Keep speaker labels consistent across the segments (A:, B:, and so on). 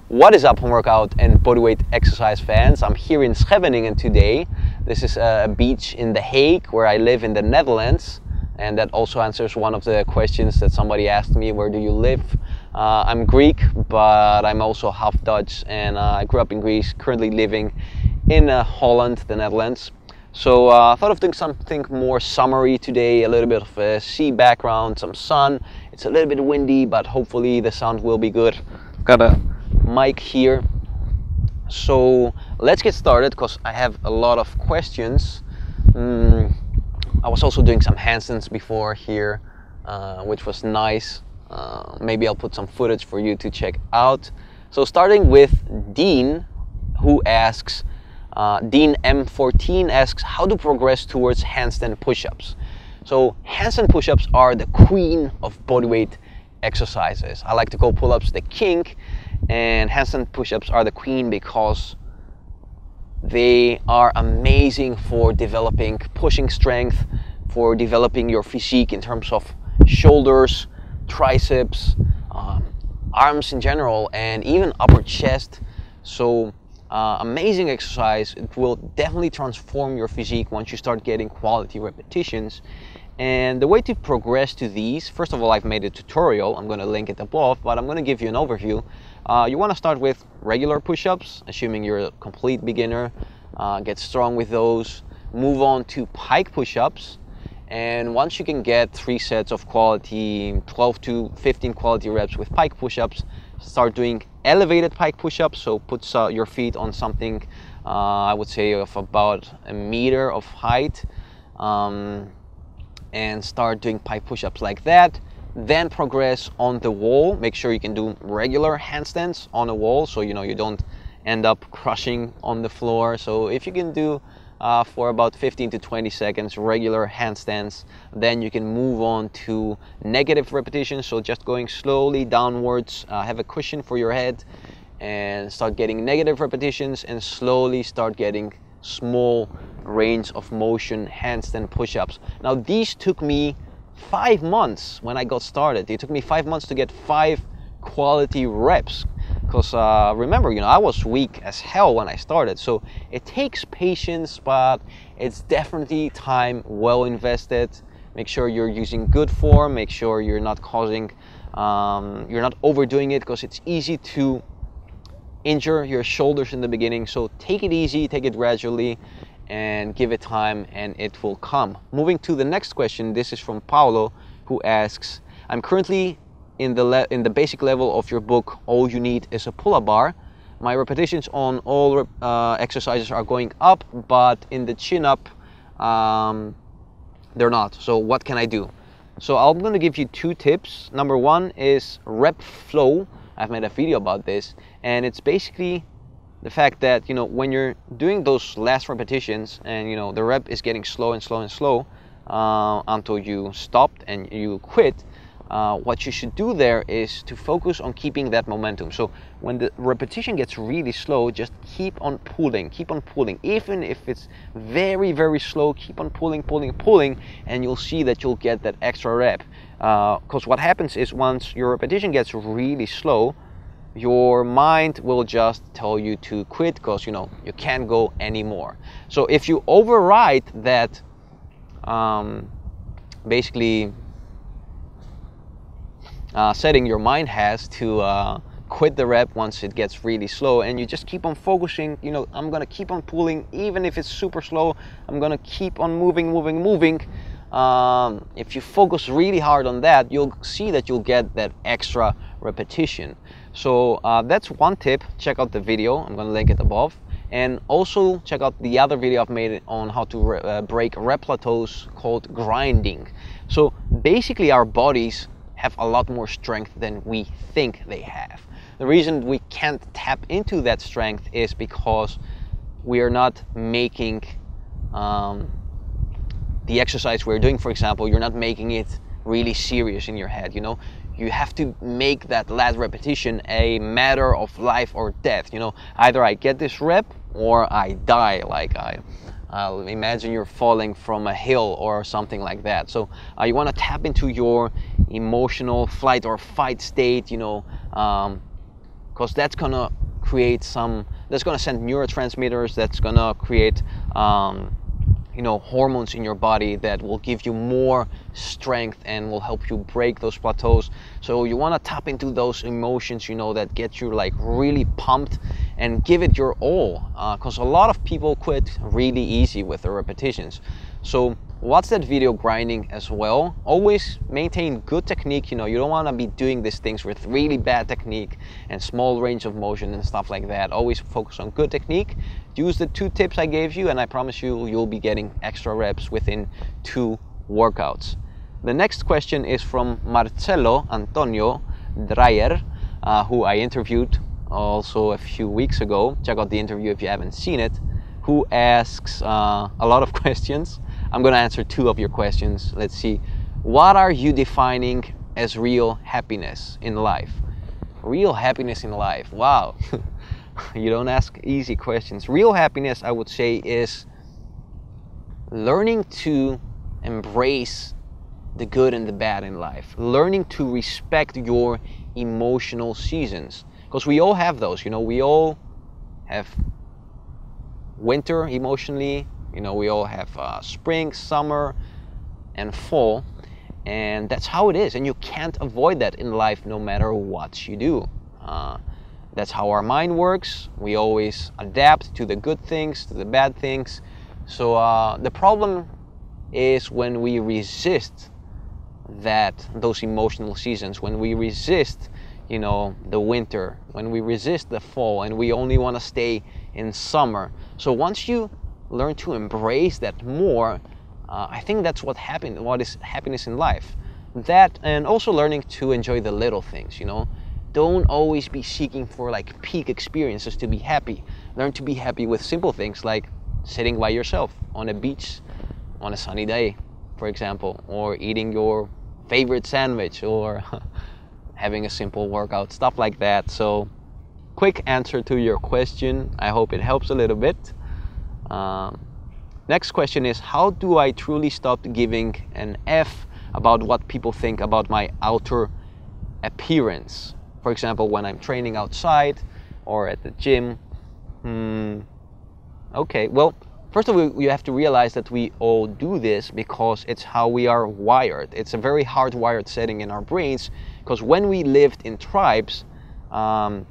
A: What is up, home workout and bodyweight exercise fans? I'm here in Scheveningen today. This is a beach in The Hague where I live in the Netherlands, and that also answers one of the questions that somebody asked me: where do you live? I'm Greek, but I'm also half Dutch, and I grew up in Greece, currently living in Holland, the Netherlands. So I thought of doing something more summery today, a little bit of a sea background, some sun. It's a little bit windy, but hopefully the sound will be good. I've got a mic here. So let's get started, because I have a lot of questions. I was also doing some handstands before here, which was nice. Maybe I'll put some footage for you to check out. So starting with Dean, who asks, Dean M14 asks, how to progress towards handstand push-ups. So handstand push-ups are the queen of bodyweight exercises. I like to call pull-ups the king, and handstand push-ups are the queen because they are amazing for developing pushing strength, for developing your physique in terms of shoulders, triceps, arms in general, and even upper chest. So amazing exercise. It will definitely transform your physique once you start getting quality repetitions. And the way to progress to these, first of all, I've made a tutorial. I'm going to link it above, but I'm going to give you an overview. You want to start with regular push-ups, assuming you're a complete beginner. Get strong with those. Move on to pike push-ups. And once you can get 3 sets of quality, 12 to 15 quality reps with pike push-ups, start doing elevated pike push-ups. So put your feet on something, I would say of about a meter of height. And start doing pike push-ups like that. Then progress on the wall. Make sure you can do regular handstands on a wall, so you don't end up crushing on the floor. So if you can do for about 15 to 20 seconds regular handstands, then you can move on to negative repetitions. So just going slowly downwards, have a cushion for your head, and start getting negative repetitions, and slowly start getting small range of motion handstand push-ups. Now these took me 5 months when I got started. It took me 5 months to get 5 quality reps, because remember, I was weak as hell when I started. So it takes patience, but it's definitely time well invested. Make sure you're using good form. Make sure you're not causing you're not overdoing it, because it's easy to injure your shoulders in the beginning. So take it easy, take it gradually, and give it time, and it will come. Moving to the next question. This is from Paulo, who asks, I'm currently in the basic level of your book, All You Need Is a Pull-Up Bar. My repetitions on all exercises are going up, but in the chin-up, they're not. So what can I do? So I'm going to give you 2 tips. Number 1 is rep flow. I've made a video about this, and it's basically the fact that when you're doing those last repetitions, and the rep is getting slow and slow and slow until you stopped and you quit, what you should do there is to focus on keeping that momentum. So when the repetition gets really slow, just keep on pulling, even if it's very, very slow. Keep on pulling, and you'll see that you'll get that extra rep. Because what happens is, once your repetition gets really slow, your mind will just tell you to quit, because you can't go anymore. So if you override that, basically setting your mind has to quit the rep once it gets really slow, and you just keep on focusing, I'm gonna keep on pulling even if it's super slow. I'm gonna keep on moving. If you focus really hard on that, you'll see that you'll get that extra repetition. So that's one tip. Check out the video. I'm going to link it above. And also check out the other video I've made on how to break rep plateaus, called grinding. So basically, our bodies have a lot more strength than we think they have. The reason we can't tap into that strength is because we are not making the exercise we're doing, for example, you're not making it really serious in your head. You have to make that last repetition a matter of life or death. Either I get this rep or I die. Like I'll imagine you're falling from a hill or something like that. So you want to tap into your emotional flight or fight state, because because that's gonna create that's gonna send neurotransmitters, that's gonna create you know, hormones in your body that will give you more strength and will help you break those plateaus. So you want to tap into those emotions, you know, that get you like really pumped, and give it your all, because a lot of people quit really easy with the repetitions. So watch that video grinding as well. Always maintain good technique. You know, you don't want to be doing these things with really bad technique and small range of motion and stuff like that. Always focus on good technique. Use the 2 tips I gave you, and I promise you, you'll be getting extra reps within 2 workouts. The next question is from Marcelo Antonio Dreyer, who I interviewed also a few weeks ago. Check out the interview if you haven't seen it. Who asks a lot of questions. I'm going to answer 2 of your questions. Let's see. What are you defining as real happiness in life? Real happiness in life. Wow. You don't ask easy questions. Real happiness, I would say, is learning to embrace the good and the bad in life. Learning to respect your emotional seasons. Because we all have those, you know, we all have winter emotionally, you know, we all have spring, summer, and fall. And that's how it is. And you can't avoid that in life no matter what you do. That's how our mind works. We always adapt to the good things, to the bad things. So the problem is when we resist those emotional seasons, when we resist, you know, the winter, when we resist the fall, and we only want to stay in summer. So once you learn to embrace that more, I think that's what is happiness in life. That, and also learning to enjoy the little things, you know. Don't always be seeking for like peak experiences to be happy. Learn to be happy with simple things like sitting by yourself on a beach on a sunny day, for example, or eating your favorite sandwich, or having a simple workout, stuff like that. So quick answer to your question. I hope it helps a little bit. Next question is, how do I truly stop giving an F about what people think about my outer appearance? For example, when I'm training outside or at the gym. Okay, well, first of all, you have to realize that we all do this because it's how we are wired. It's a very hardwired setting in our brains, because when we lived in tribes, one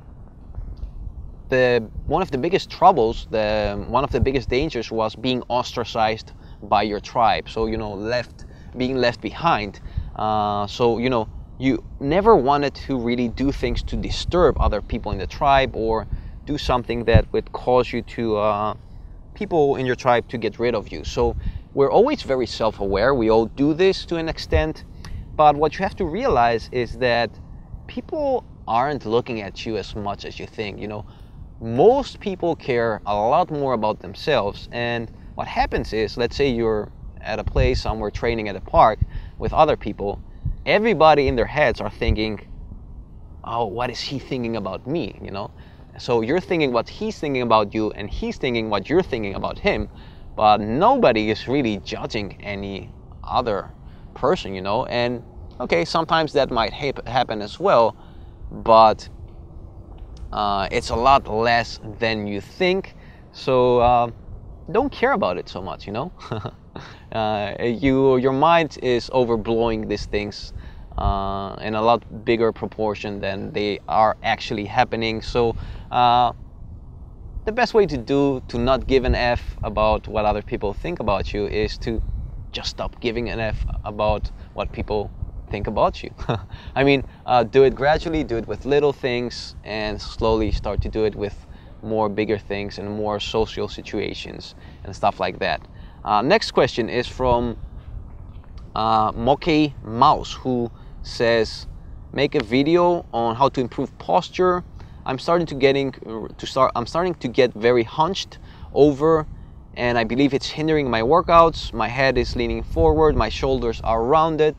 A: of the biggest troubles, one of the biggest dangers was being ostracized by your tribe. So, you know, being left behind. So, you know, you never wanted to really do things to disturb other people in the tribe, or do something that would cause you to people in your tribe to get rid of you. So we're always very self-aware. We all do this to an extent, but what you have to realize is that people aren't looking at you as much as you think. You know, most people care a lot more about themselves, and what happens is, let's say you're at a place somewhere training at a park with other people. Everybody in their heads are thinking, oh, what is he thinking about me, you know? So you're thinking what he's thinking about you, and he's thinking what you're thinking about him, but nobody is really judging any other person, you know? And okay, sometimes that might happen as well, but it's a lot less than you think. So don't care about it so much, you know? Your mind is overblowing these things in a lot bigger proportion than they are actually happening. So the best way to not give an F about what other people think about you is to just stop giving an F about what people think about you. I mean, do it gradually, do it with little things, and slowly start to do it with more bigger things and more social situations and stuff like that. Next question is from Moke Mouse, who says, make a video on how to improve posture. I'm starting to get very hunched over, and I believe it's hindering my workouts. My head is leaning forward, my shoulders are rounded.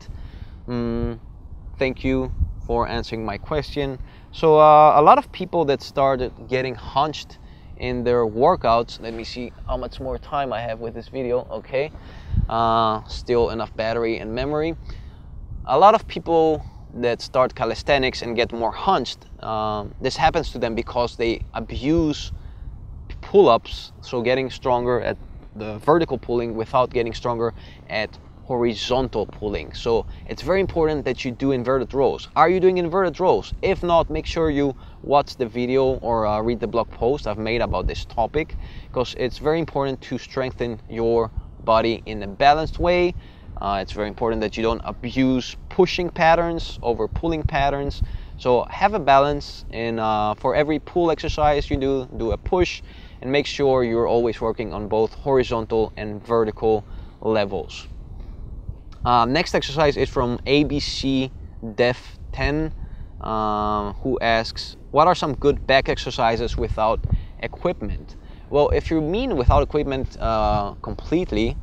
A: Thank you for answering my question. So a lot of people that started getting hunched in their workouts, let me see how much more time I have with this video. Okay, still enough battery and memory. A lot of people that start calisthenics and get more hunched, this happens to them because they abuse pull-ups, so getting stronger at the vertical pulling without getting stronger at horizontal pulling. So it's very important that you do inverted rows. Are you doing inverted rows? If not, make sure you watch the video or read the blog post I've made about this topic, because it's very important to strengthen your body in a balanced way. It's very important that you don't abuse pushing patterns over pulling patterns. So have a balance, and for every pull exercise you do a push, and make sure you're always working on both horizontal and vertical levels. Next exercise is from ABC Def 10, who asks, what are some good back exercises without equipment? Well, if you mean without equipment completely,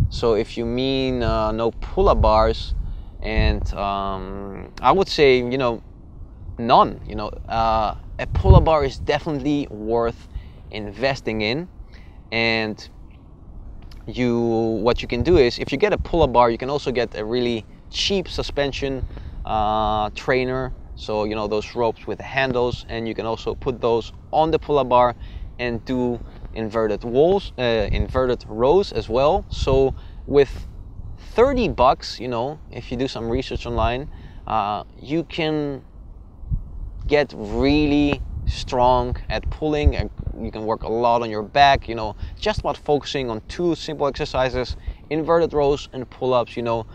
A: so if you mean no pull-up bars, and I would say, you know, none. You know, a pull-up bar is definitely worth investing in. And what you can do is, if you get a pull-up bar, you can also get a really cheap suspension trainer. So, you know, those ropes with the handles, and you can also put those on the pull-up bar and do inverted rows as well. So with $30, you know, if you do some research online, you can get really strong at pulling, and you can work a lot on your back. You know, just about focusing on two simple exercises, inverted rows and pull-ups. You know,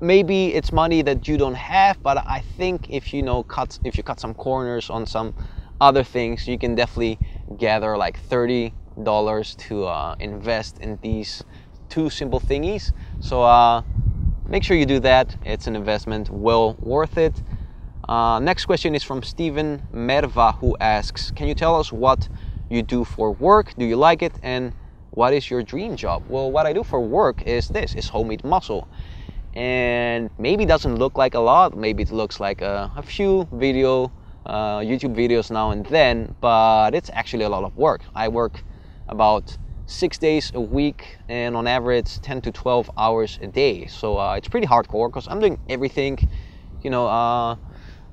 A: maybe it's money that you don't have, but I think if you cut some corners on some other things, you can definitely gather like $30 to invest in these two simple thingies. So make sure you do that. It's an investment well worth it. Next question is from Steven Merva, who asks, can you tell us what you do for work? Do you like it? And what is your dream job? Well, what I do for work is homemade muscle. And maybe it doesn't look like a lot. Maybe it looks like a few YouTube videos now and then, but it's actually a lot of work. I work about 6 days a week, and on average 10 to 12 hours a day. So it's pretty hardcore, because I'm doing everything. You know,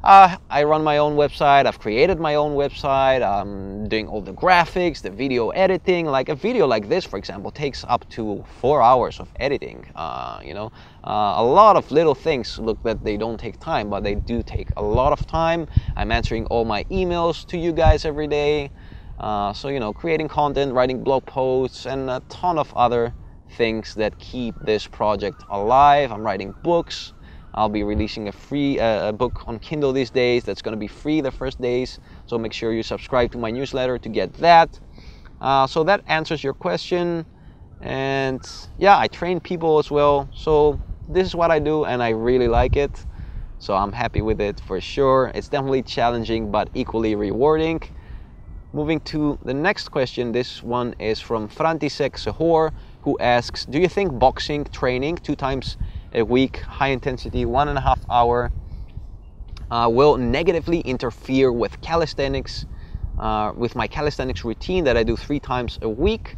A: I run my own website. I've created my own website. I'm doing all the graphics, the video editing. Like a video like this, for example, takes up to 4 hours of editing. You know, a lot of little things look that they don't take time, but they do take a lot of time. I'm answering all my emails to you guys every day. So, you know, creating content, writing blog posts, and a ton of other things that keep this project alive. I'm writing books. I'll be releasing a free book on Kindle these days. That's going to be free the first days. So make sure you subscribe to my newsletter to get that. So that answers your question. And yeah, I train people as well. So this is what I do, and I really like it. So I'm happy with it for sure. It's definitely challenging, but equally rewarding. Moving to the next question. This one is from Frantisek Sehor, who asks, do you think boxing training 2 times a week, high intensity, 1.5 hour, will negatively interfere with calisthenics, with my calisthenics routine that I do 3 times a week,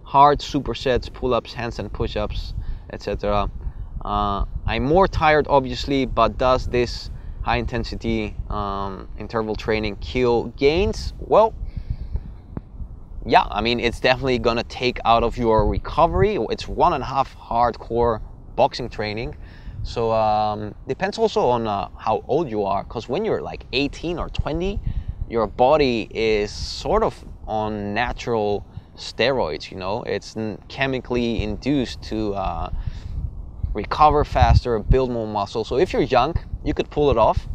A: hard supersets, pull-ups, handstand push-ups, etc. I'm more tired, obviously, but does this high intensity interval training kill gains? Well, yeah, I mean, it's definitely gonna take out of your recovery. It's 1.5 hardcore boxing training. So depends also on how old you are, because when you're like 18 or 20, your body is sort of on natural steroids. You know, it's chemically induced to recover faster, build more muscle. So if you're young, you could pull it off.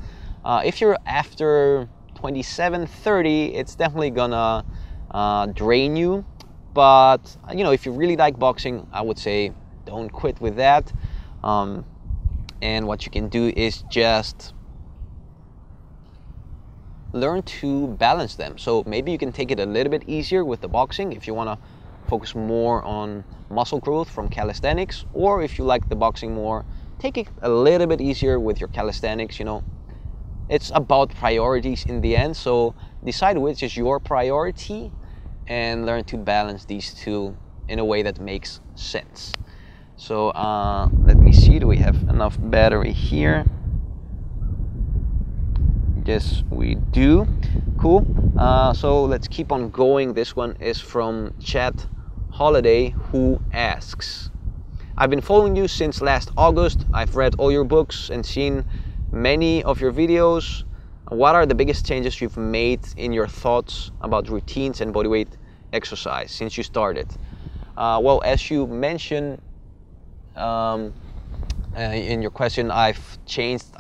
A: If you're after 27, 30, it's definitely gonna drain you. But you know, if you really like boxing, I would say don't quit with that. And what you can do is just learn to balance them. So maybe you can take it a little bit easier with the boxing if you want to focus more on muscle growth from calisthenics, or if you like the boxing more, take it a little bit easier with your calisthenics. You know, it's about priorities in the end. So decide which is your priority and learn to balance these two in a way that makes sense. So let me me see, do we have enough battery here? Yes, we do. Cool. So let's keep on going. This one is from Chat Holiday, who asks, I've been following you since last August. I've read all your books and seen many of your videos. What are the biggest changes you've made in your thoughts about routines and bodyweight exercise since you started? Well, as you mentioned in your question, I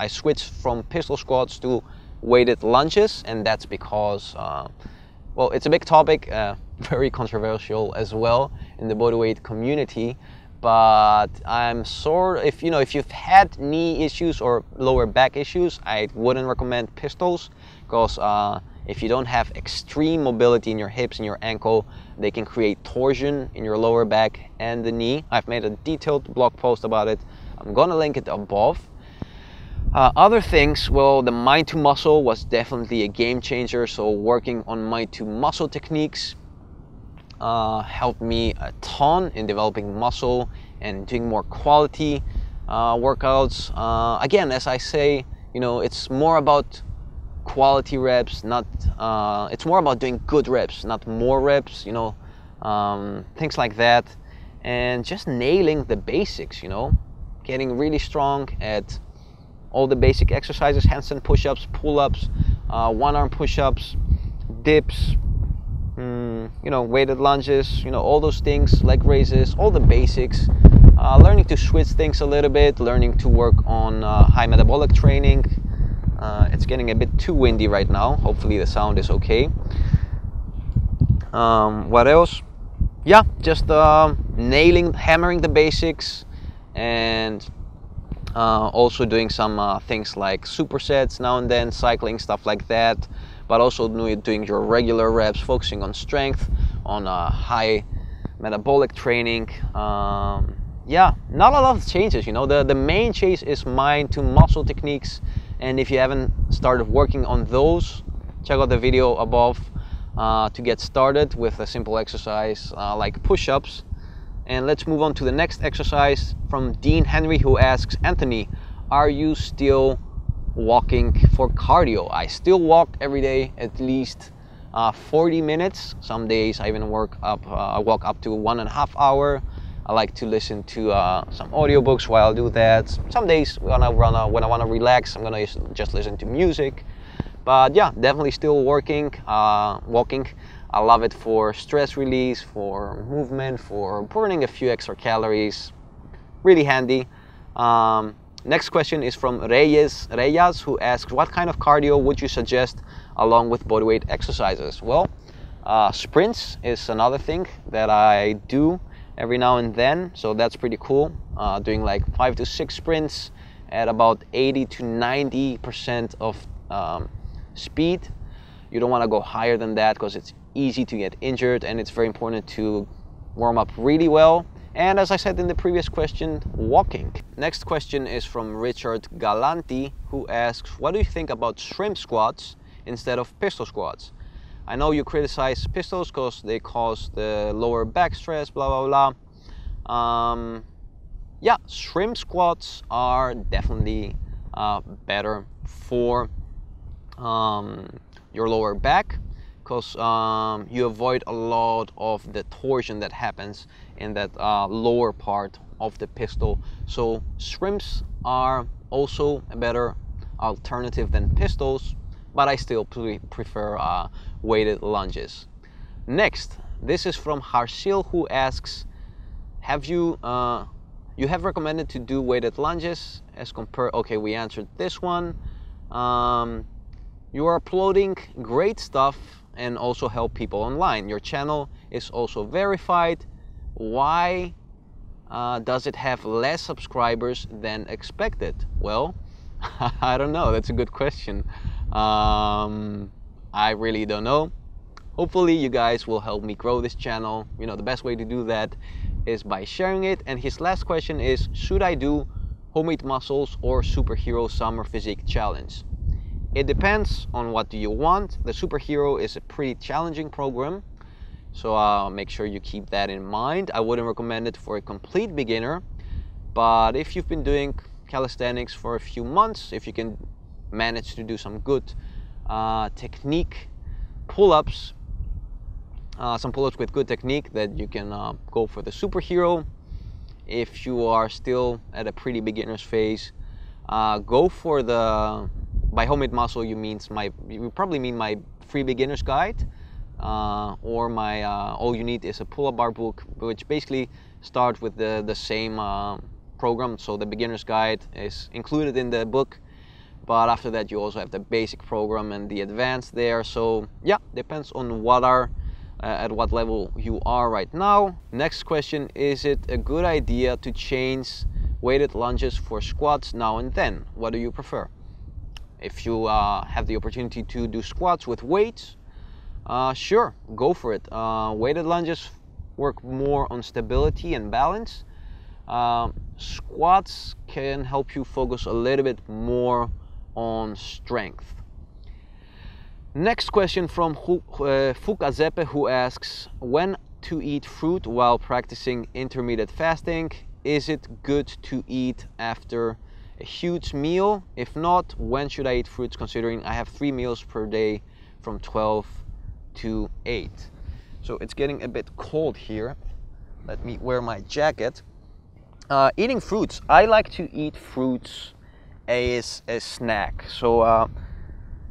A: switched from pistol squats to weighted lunges, and that's because well, it's a big topic, very controversial as well in the bodyweight community. But I'm if you've had knee issues or lower back issues, I wouldn't recommend pistols, because if you don't have extreme mobility in your hips and your ankle, they can create torsion in your lower back and the knee. I've made a detailed blog post about it. I'm gonna link it above. Other things, well, the mind to muscle was definitely a game changer. So working on mind to muscle techniques helped me a ton in developing muscle and doing more quality workouts. Again, as I say, it's more about quality reps, not it's more about doing good reps, not more reps, things like that, and just nailing the basics, getting really strong at all the basic exercises: handstand push-ups, pull-ups, one-arm push-ups, dips, weighted lunges, all those things, leg raises, all the basics. Learning to switch things a little bit, learning to work on high metabolic training. It's getting a bit too windy right now. Hopefully the sound is okay. What else? Yeah, just hammering the basics, and also doing some things like supersets now and then, cycling, stuff like that, but also doing your regular reps, focusing on strength, on high metabolic training. Yeah, not a lot of changes. The main change is mind to muscle techniques, and if you haven't started working on those, check out the video above to get started with a simple exercise like push-ups. And let's move on to the next exercise from Dean Henry, who asks, Anthony, are you still walking for cardio? I still walk every day, at least 40 minutes. Some days I even walk up to 1.5 hours. I like to listen to some audiobooks while I do that. Some days when I want to relax, I'm gonna just listen to music. But yeah, definitely still walking. I love it for stress release, for movement, for burning a few extra calories. Really handy. Next question is from Reyes, who asks, what kind of cardio would you suggest along with bodyweight exercises? Well, sprints is another thing that I do every now and then, so that's pretty cool. Doing like 5 to 6 sprints at about 80 to 90% of speed. You don't want to go higher than that because it's easy to get injured, and it's very important to warm up really well. And as I said in the previous question, walking. Next question is from Richard Galanti, who asks, what do you think about shrimp squats instead of pistol squats? I know you criticize pistols because they cause the lower back stress, blah blah blah. Yeah, shrimp squats are definitely better for your lower back, because you avoid a lot of the torsion that happens in that lower part of the pistol. So shrimps are also a better alternative than pistols, but I still prefer weighted lunges. Next, this is from Harsil, who asks, have you have recommended to do weighted lunges as compared, okay, we answered this one. You are uploading great stuff and also help people online. Your channel is also verified. Why does it have less subscribers than expected? Well, I don't know. That's a good question. I really don't know. Hopefully you guys will help me grow this channel. The best way to do that is by sharing it. And his last question is, should I do homemade muscles or superhero summer physique challenge? It depends on what do you want. The superhero is a pretty challenging program, so make sure you keep that in mind. I wouldn't recommend it for a complete beginner. But if you've been doing calisthenics for a few months, if you can manage to do some good technique pull-ups, some pull-ups with good technique, that you can go for the superhero. If you are still at a pretty beginner's phase, go for the, by homemade muscle you probably mean my free beginner's guide, or my all you need is a pull-up bar book, which basically starts with the same program. So the beginner's guide is included in the book, but after that you also have the basic program and the advanced there. So yeah, depends on at what level you are right now. Next question: is it a good idea to change weighted lunges for squats now and then? What do you prefer? If you have the opportunity to do squats with weights, sure, go for it. Weighted lunges work more on stability and balance. Squats can help you focus a little bit more on strength. Next question from Fukazepe, who asks, when to eat fruit while practicing intermittent fasting? Is it good to eat after a huge meal? If not, when should I eat fruits, considering I have 3 meals per day from 12 to 8? So it's getting a bit cold here. Let me wear my jacket. Eating fruits. I like to eat fruits as a snack. So,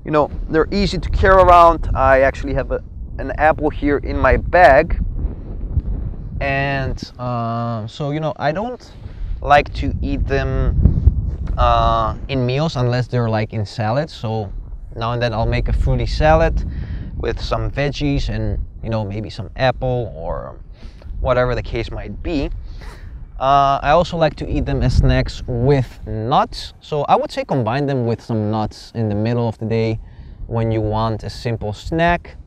A: you know, they're easy to carry around. I actually have an apple here in my bag. And so, you know, I don't like to eat them in meals unless they're like in salads. So now and then I'll make a fruity salad with some veggies and, you know, maybe some apple or whatever the case might be. I also like to eat them as snacks with nuts. So I would say combine them with some nuts in the middle of the day when you want a simple snack.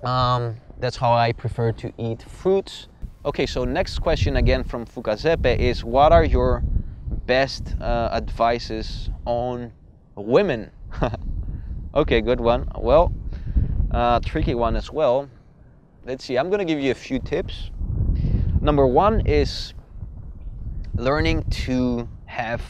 A: That's how I prefer to eat fruits. Okay, so next question again from Fukazepe is, what are your best advices on women? Okay, good one. Well, tricky one as well. Let's see, I'm gonna give you a few tips. Number one is learning to have